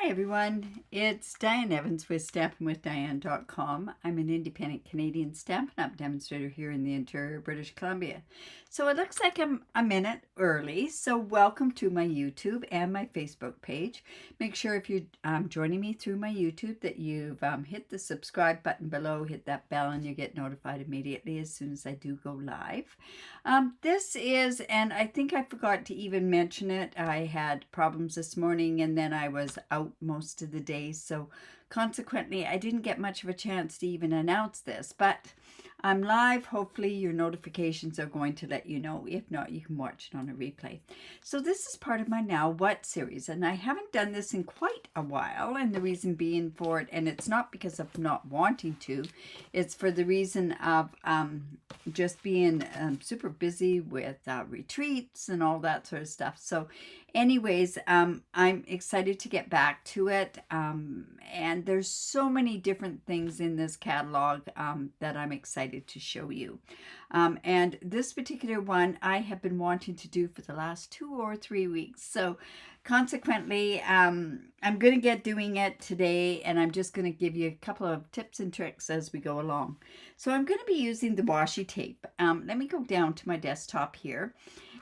Hi everyone, it's Diane Evans with stampinwithdiane.com. I'm an independent Canadian Stampin' Up demonstrator here in the interior of British Columbia. So it looks like I'm a minute early, so welcome to my YouTube and my Facebook page. Make sure if you're joining me through my YouTube that you've hit the subscribe button below, hit that bell, and you get notified immediately as soon as I do go live. This is, and I think I forgot to even mention it, I had problems this morning and then I was out most of the day, so consequently I didn't get much of a chance to even announce this, but I'm live. Hopefully your notifications are going to let you know. If not, you can watch it on a replay. So this is part of my Now What series, and I haven't done this in quite a while, and the reason being for it, and it's not because of not wanting to, it's for the reason of just being super busy with retreats and all that sort of stuff. So anyways, I'm excited to get back to it, and there's so many different things in this catalog that I'm excited to show you. And this particular one I have been wanting to do for the last 2 or 3 weeks. So consequently, I'm going to get doing it today, and I'm just going to give you a couple of tips and tricks as we go along. So I'm going to be using the washi tape. Let me go down to my desktop here.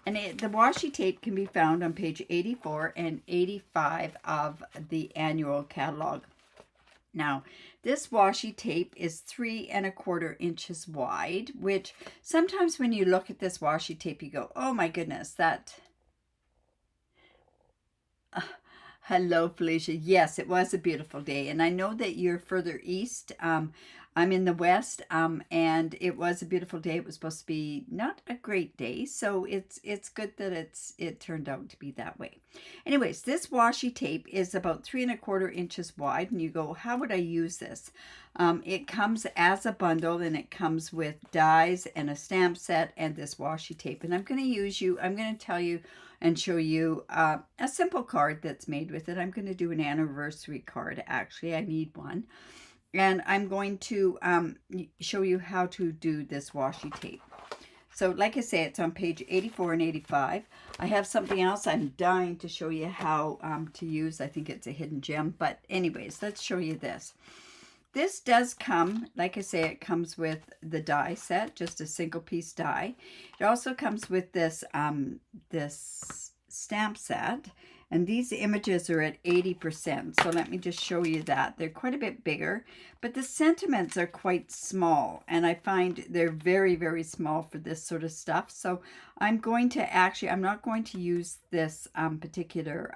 And the washi tape can be found on page 84 and 85 of the annual catalog. Now, this washi tape is 3 1/4 inches wide, which sometimes when you look at this washi tape, you go, oh my goodness, that... Hello, Felicia. Yes, it was a beautiful day. And I know that you're further east. I'm in the west, and it was a beautiful day. It was supposed to be not a great day, so it's good that it turned out to be that way. Anyways, this washi tape is about 3 1/4 inches wide, and you go, how would I use this? It comes as a bundle, and it comes with dies and a stamp set and this washi tape. And I'm going to tell you and show you a simple card that's made with it. I'm going to do an anniversary card. Actually, I need one. And I'm going to show you how to do this washi tape. So like I say, it's on page 84 and 85. I have something else I'm dying to show you how to use. I think it's a hidden gem. But anyways, let's show you this. This does come, like I say, it comes with the die set, just a single piece die. It also comes with this, this stamp set. And these images are at 80%. So let me just show you that. They're quite a bit bigger, but the sentiments are quite small. And I find they're very, very small for this sort of stuff. So I'm going to I'm not going to use this particular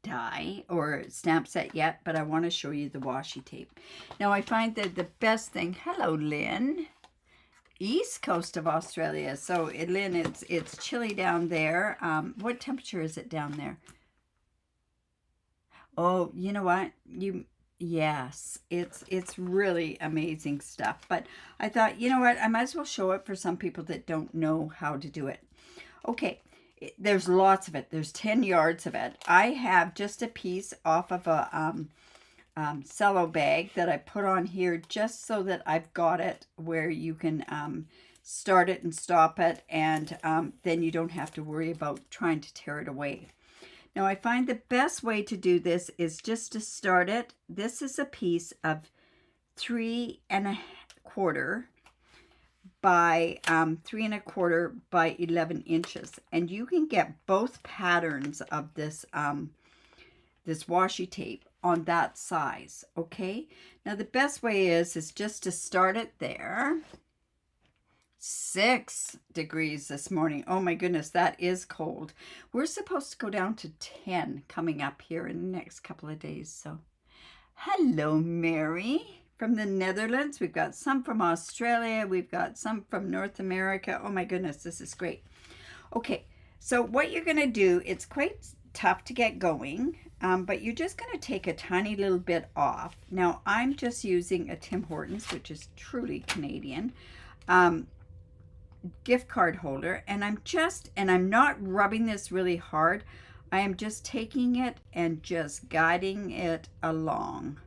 die or stamp set yet, but I want to show you the washi tape. Now I find that the best thing, hello Lynn, east coast of Australia. So Lynn, it's chilly down there. What temperature is it down there? Oh, you know what? Yes, it's really amazing stuff. But I thought, you know what? I might as well show it for some people that don't know how to do it. Okay, there's lots of it. There's 10 yards of it. I have just a piece off of a cello bag that I put on here just so that I've got it where you can start it and stop it, and then you don't have to worry about trying to tear it away. Now I find the best way to do this is just to start it. This is a piece of 3 1/4 by 3 1/4 by 11 inches, and you can get both patterns of this this washi tape on that size. Okay, now the best way is just to start it there. 6 degrees this morning. Oh my goodness, that is cold. We're supposed to go down to 10 coming up here in the next couple of days. So hello Mary from the Netherlands. We've got some from Australia. We've got some from North America. Oh my goodness, this is great. Okay, so what you're going to do, it's quite tough to get going, but you're just going to take a tiny little bit off. Now I'm just using a Tim Hortons, which is truly Canadian, gift card holder, and I'm not rubbing this really hard. I am just taking it and just guiding it along.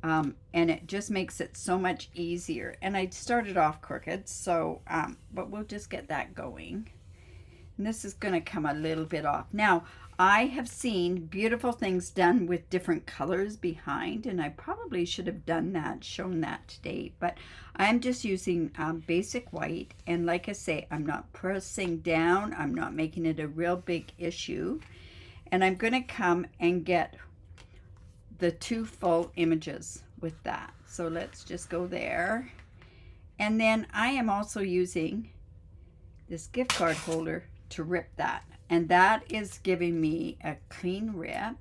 And it just makes it so much easier. And I started off crooked, so but we'll just get that going. And this is going to come a little bit off. Now I have seen beautiful things done with different colors behind, and I probably should have done that, shown that today, but I'm just using basic white, and like I say, I'm not pressing down, I'm not making it a real big issue, and I'm going to come and get the 2 full images with that. So let's just go there, and then I am also using this gift card holder to rip that. And that is giving me a clean rip.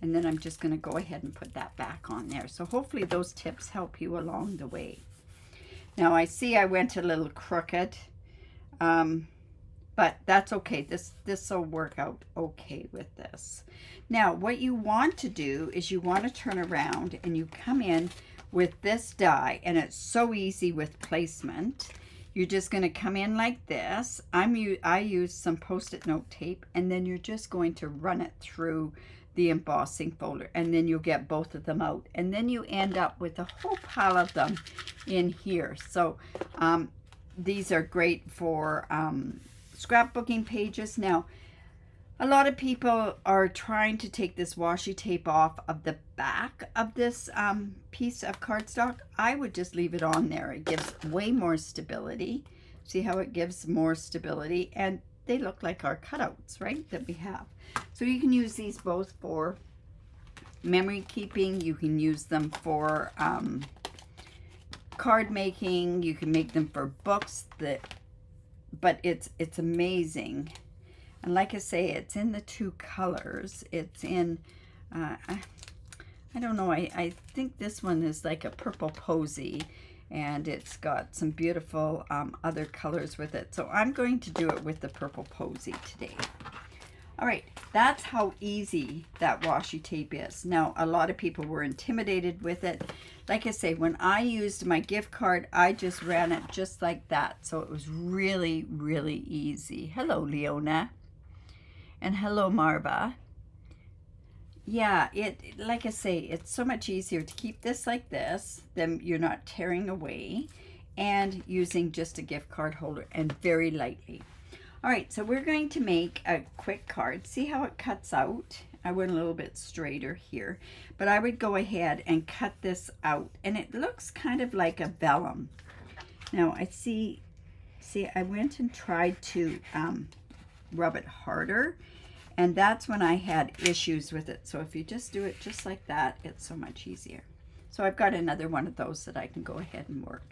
And then I'm just going to go ahead and put that back on there. So hopefully those tips help you along the way. Now I see I went a little crooked, but that's okay. This will work out okay with this. Now what you want to do is you want to turn around and you come in with this die, and it's so easy with placement. You're just going to come in like this. I use some Post-it note tape, and then you're just going to run it through the embossing folder, and then you'll get both of them out, and then you end up with a whole pile of them in here. So these are great for scrapbooking pages. Now a lot of people are trying to take this washi tape off of the back of this piece of cardstock. I would just leave it on there. It gives way more stability. See how it gives more stability? And they look like our cutouts, right, that we have. So you can use these both for memory keeping. You can use them for card making. You can make them for books. But it's amazing. And like I say, it's in the 2 colors. It's in, I don't know, I think this one is like a purple posy, and it's got some beautiful other colors with it. So I'm going to do it with the purple posy today. All right, that's how easy that washi tape is. Now, a lot of people were intimidated with it. Like I say, when I used my gift card, I just ran it just like that. So it was really, really easy. Hello, Leona. And hello, Marva. Yeah, like I say, it's so much easier to keep this like this, then you're not tearing away, and using just a gift card holder, and very lightly. All right, so we're going to make a quick card. See how it cuts out? I went a little bit straighter here, but I would go ahead and cut this out, and it looks kind of like a vellum. Now I see I went and tried to rub it harder, and that's when I had issues with it. So if you just do it just like that, it's so much easier. So I've got another one of those that I can go ahead and work.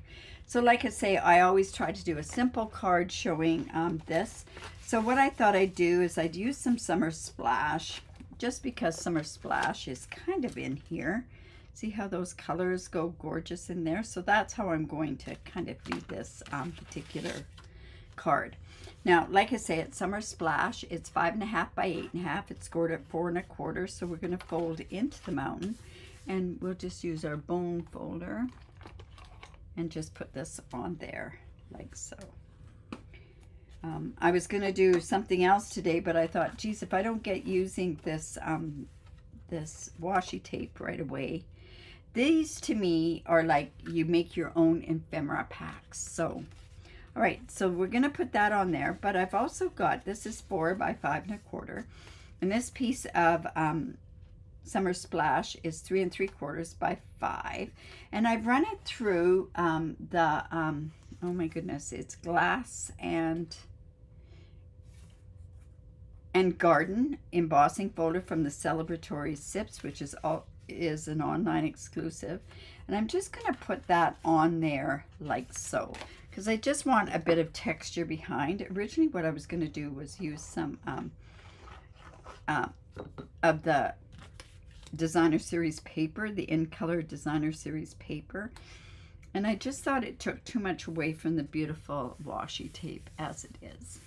So like I say, I always try to do a simple card showing this. So what I thought I'd do is I'd use some Summer Splash, just because Summer Splash is kind of in here. See how those colors go gorgeous in there? So that's how I'm going to kind of do this particular card. Now, like I say, it's Summer Splash. It's 5.5 by 8.5. It's scored at 4 1/4. So we're going to fold into the mountain, and we'll just use our bone folder and just put this on there like so. I was going to do something else today, but I thought, geez, if I don't get using this this washi tape right away. These to me are like you make your own ephemera packs. So all right, so we're going to put that on there, but I've also got, this is 4 by 5 1/4, and this piece of Summer Splash is 3 3/4 by 5, and I've run it through oh my goodness, it's Glass and Garden embossing folder from the Celebratory Sips, which is an online exclusive, and I'm just going to put that on there like so, because I just want a bit of texture behind. Originally what I was going to do was use some of the Designer Series paper, the In Color Designer Series paper, and I just thought it took too much away from the beautiful washi tape as it is.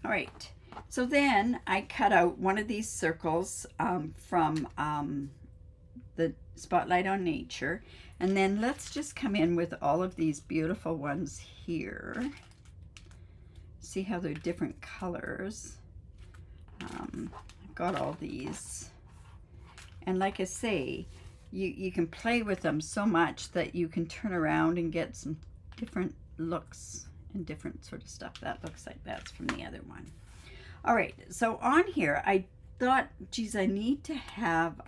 All right, so then I cut out one of these circles from the Spotlight on Nature, and then let's just come in with all of these beautiful ones here. See how they're different colors. I've got all these, and like I say, you can play with them so much that you can turn around and get some different looks and different sort of stuff. That looks like that's from the other one. All right, so on here, I thought, geez, I need to have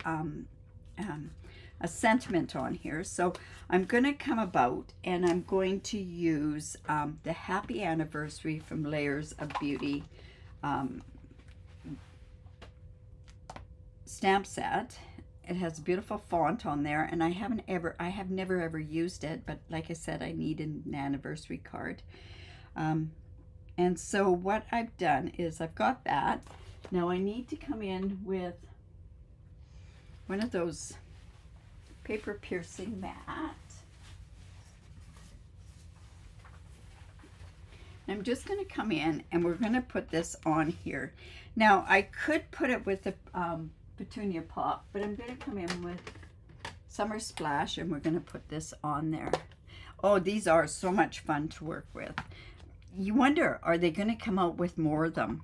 a sentiment on here. So I'm going to come about and I'm going to use the Happy Anniversary from Layers of Beauty stamp set. It has a beautiful font on there, and I have never ever used it, but like I said, I need an anniversary card. And so what I've done is I've got that. Now I need to come in with one of those paper piercing mat. I'm just going to come in and we're going to put this on here. Now I could put it with the petunia pop, but I'm going to come in with Summer Splash and we're going to put this on there. Oh, these are so much fun to work with. You wonder, are they going to come out with more of them?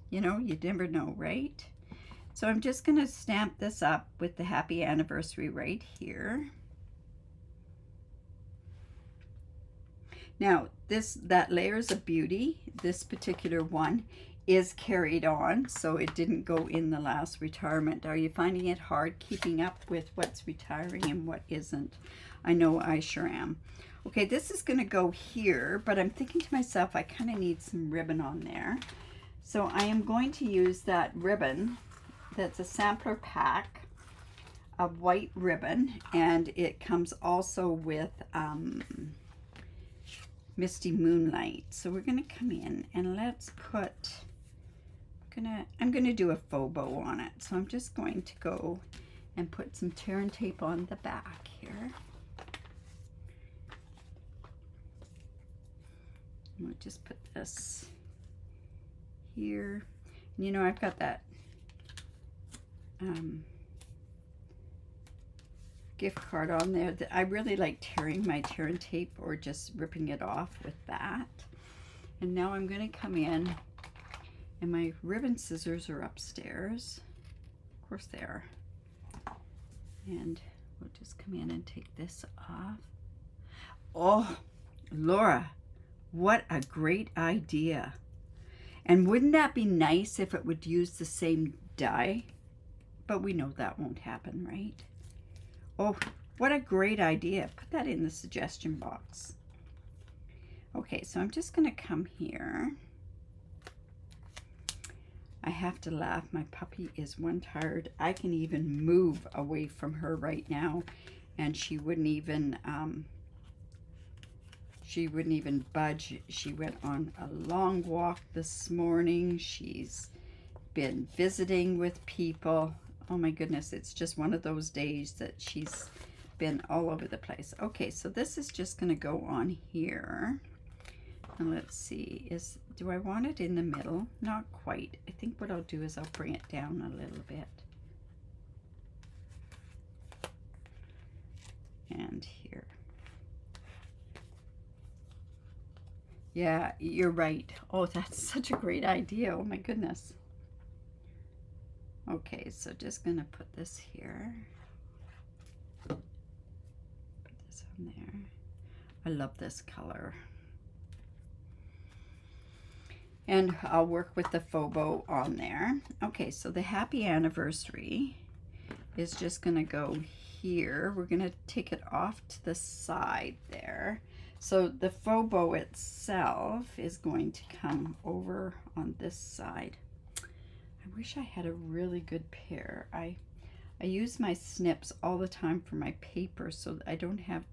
You know, you never know, right? So I'm just going to stamp this up with the Happy Anniversary right here. Now, that Layers of Beauty, this particular one, is carried on, so it didn't go in the last retirement. Are you finding it hard keeping up with what's retiring and what isn't? I know I sure am. Okay, this is going to go here, but I'm thinking to myself, I kind of need some ribbon on there. So I am going to use that ribbon that's a sampler pack of white ribbon, and it comes also with Misty Moonlight. So we're going to come in and let's put, I'm going to do a faux bow on it. So I'm just going to go and put some tear and tape on the back here. We'll just put this here. And you know, I've got that gift card on there that I really like tearing my tear and tape or just ripping it off with that. And now I'm going to come in, and my ribbon scissors are upstairs. Of course they are. And we'll just come in and take this off. Oh, Laura, what a great idea. And wouldn't that be nice if it would use the same die? But we know that won't happen, right? Oh, what a great idea. Put that in the suggestion box. Okay, so I'm just going to come here. I have to laugh. My puppy is one tired. I can even move away from her right now, and she wouldn't even budge. She went on a long walk this morning. She's been visiting with people. Oh my goodness, it's just one of those days that she's been all over the place. Okay, so this is just going to go on here. And let's see, do I want it in the middle? Not quite. I think what I'll do is I'll bring it down a little bit. And here. Yeah, you're right. Oh, that's such a great idea. Oh my goodness. Okay, so just gonna put this here. Put this on there. I love this color. And I'll work with the faux bow on there. Okay, so the Happy Anniversary is just gonna go here. We're gonna take it off to the side there. So the faux bow itself is going to come over on this side. I wish I had a really good pair. I use my snips all the time for my paper, so I don't have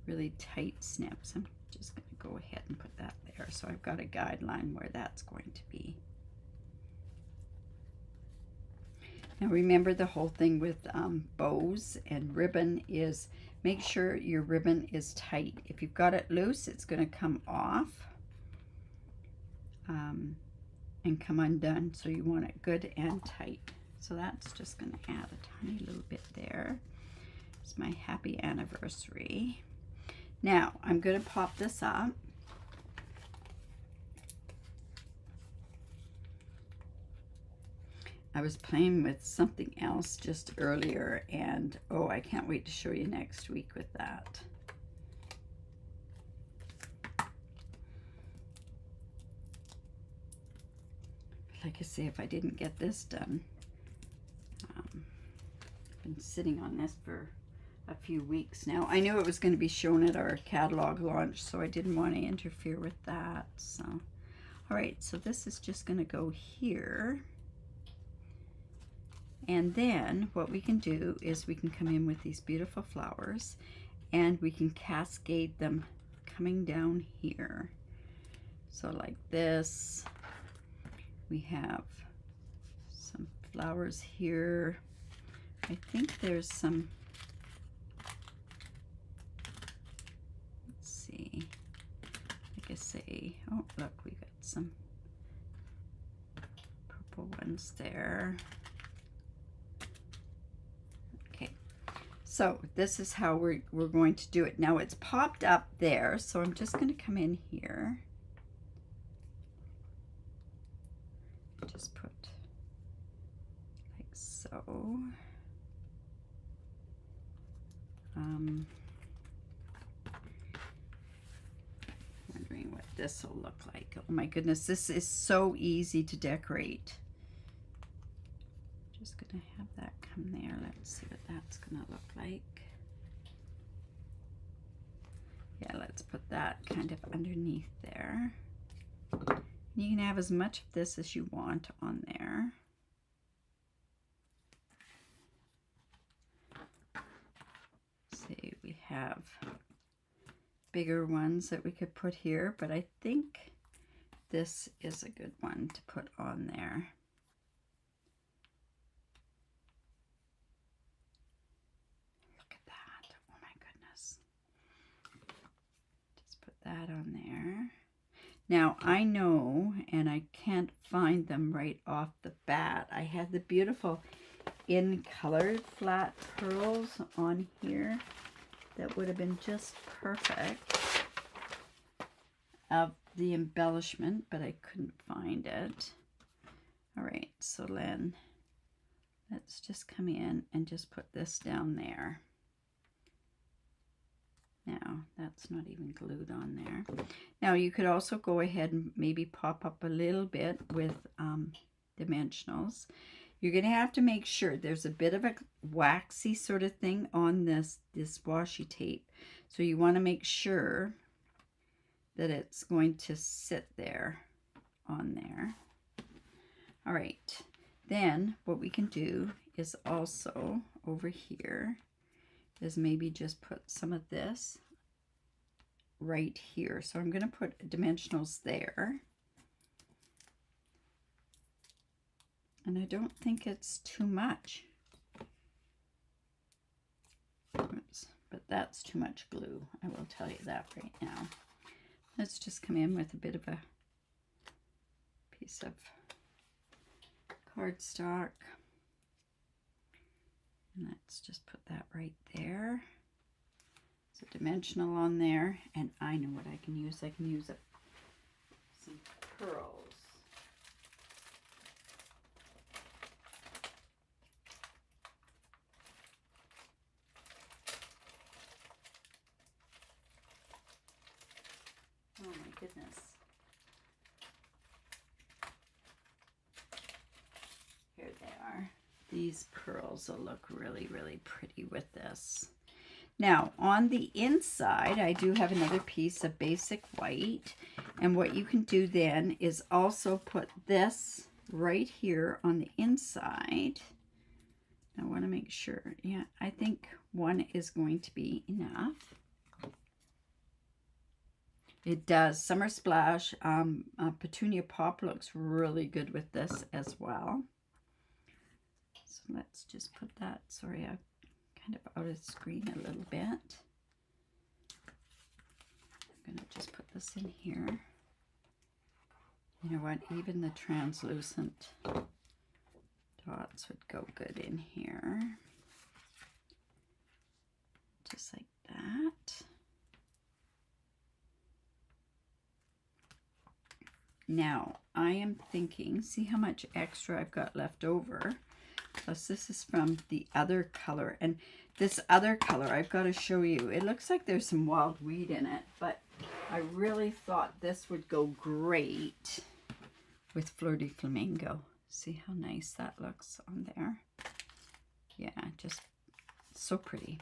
really tight snips. I'm just going to go ahead and put that there. So I've got a guideline where that's going to be. Now remember, the whole thing with bows and ribbon is make sure your ribbon is tight. If you've got it loose, it's going to come off and come undone. So you want it good and tight. So that's just going to add a tiny little bit there. It's my Happy Anniversary. Now I'm going to pop this up. I was playing with something else just earlier, and oh, I can't wait to show you next week with that. like I say, if I didn't get this done. I've been sitting on this for a few weeks now. I knew it was going to be shown at our catalog launch, so I didn't want to interfere with that. So, all right, so this is just going to go here. And then what we can do is we can come in with these beautiful flowers and we can cascade them coming down here. So like this, we have some flowers here. I think there's some, let's see, like I say, oh look, we got some purple ones there. Okay, so this is how we're going to do it. Now it's popped up there, so I'm just going to come in here. Just put like so. Wondering what this will look like. Oh my goodness, this is so easy to decorate. Just gonna have that come there. Let's see what that's gonna look like. Yeah, let's put that kind of underneath there. You can have as much of this as you want on there. See, we have bigger ones that we could put here, but I think this is a good one to put on there. Look at that. Oh my goodness. Just put that on there. Now I know, and I can't find them right off the bat. I had the beautiful in colored flat pearls on here that would have been just perfect of the embellishment, but I couldn't find it. All right, so then let's just come in and just put this down there. Now, that's not even glued on there. Now, you could also go ahead and maybe pop up a little bit with dimensionals. You're going to have to make sure there's a bit of a waxy sort of thing on this washi tape. So you want to make sure that it's going to sit there on there. All right. Then what we can do is also over here is maybe just put some of this right here. So I'm going to put dimensionals there. And I don't think it's too much. Oops, but that's too much glue. I will tell you that right now. Let's just come in with a bit of a piece of cardstock. And let's just put that right there. It's a dimensional on there, and I know what I can use. I can use some pearls. Oh my goodness. Here they are. These pearls will look really, really pretty with this. Now, on the inside, I do have another piece of basic white. And what you can do then is also put this right here on the inside. I want to make sure. Yeah, I think one is going to be enough. It does. Summer Splash Petunia Pop looks really good with this as well. So let's just put that. Sorry, I'm kind of out of screen a little bit. I'm going to just put this in here. You know what? Even the translucent dots would go good in here. Just like that. Now, I am thinking, see how much extra I've got left over. Plus, this is from the other color. And this other color, I've got to show you. It looks like there's some wild weed in it, but I really thought this would go great with Fleur de Flamingo. See how nice that looks on there? Yeah, just so pretty.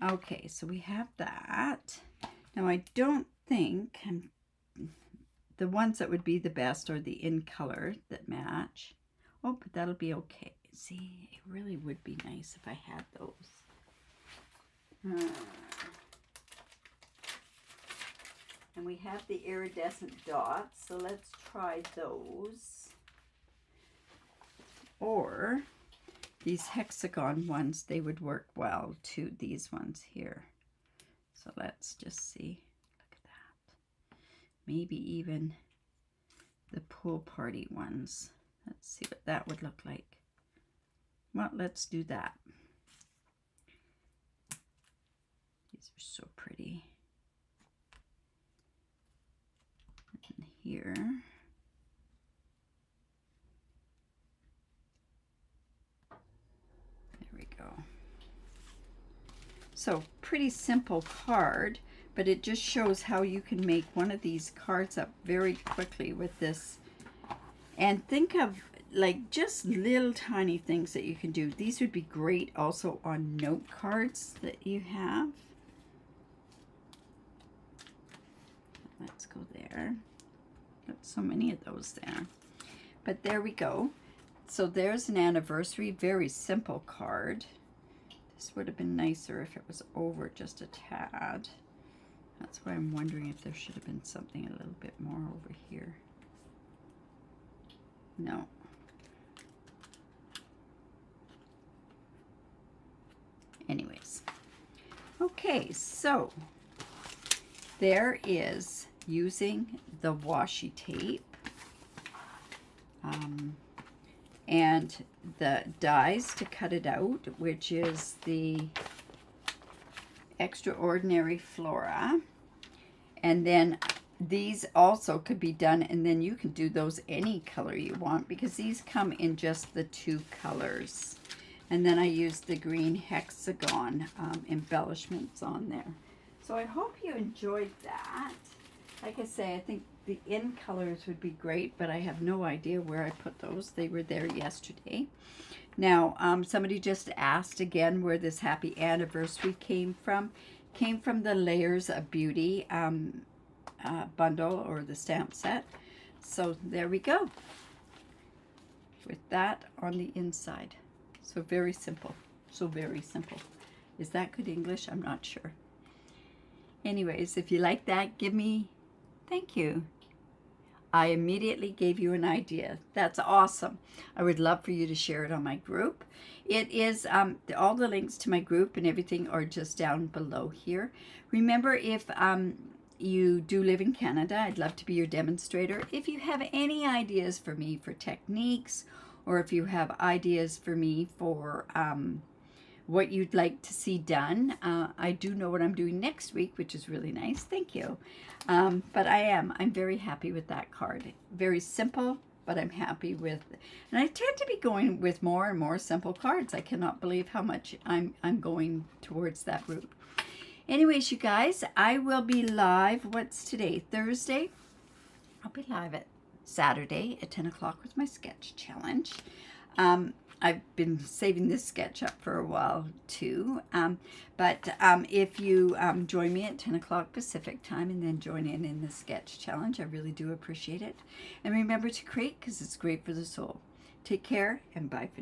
Okay, so we have that. Now I don't think the ones that would be the best are the in color that match. Oh, but that'll be okay. See, it really would be nice if I had those. And we have the iridescent dots, so let's try those. Or these hexagon ones, they would work well too, these ones here. So let's just see. Look at that. Maybe even the pool party ones. Let's see what that would look like. Well, let's do that. These are so pretty. And here. There we go. So pretty simple card, but it just shows how you can make one of these cards up very quickly with this. And think of like just little tiny things that you can do. These would be great also on note cards that you have. Let's go there. Got so many of those there. But there we go. So there's an anniversary, very simple card. This would have been nicer if it was over just a tad. That's why I'm wondering if there should have been something a little bit more over here. No. Anyways. Okay, so there is using the washi tape and the dies to cut it out, which is the Extraordinary Flora. And then these also could be done, and then you can do those any color you want because these come in just the two colors. And then I used the green hexagon embellishments on there. So I hope you enjoyed that. Like I say, I think the in colors would be great, but I have no idea where I put those. They were there yesterday. Now, somebody just asked again where this happy anniversary came from. Came from the Layers of Beauty bundle or the stamp set. So there we go. With that on the inside. So very simple. So very simple. Is that good English? I'm not sure. Anyways, if you like that, give me thank you. I immediately gave you an idea. That's awesome. I would love for you to share it on my group. It is, all the links to my group and everything are just down below here. Remember, if you do live in Canada, I'd love to be your demonstrator. If you have any ideas for me for techniques, or if you have ideas for me for what you'd like to see done, I do know what I'm doing next week, which is really nice. Thank you. But I'm very happy with that card. Very simple, but I'm happy with, and I tend to be going with more and more simple cards. I cannot believe how much I'm going towards that route. Anyways, you guys, I will be live. What's today? Thursday? I'll be live at Saturday at 10 o'clock with my sketch challenge. I've been saving this sketch up for a while too. But if you join me at 10 o'clock Pacific time and then join in the sketch challenge, I really do appreciate it. And remember to create because it's great for the soul. Take care and bye for now.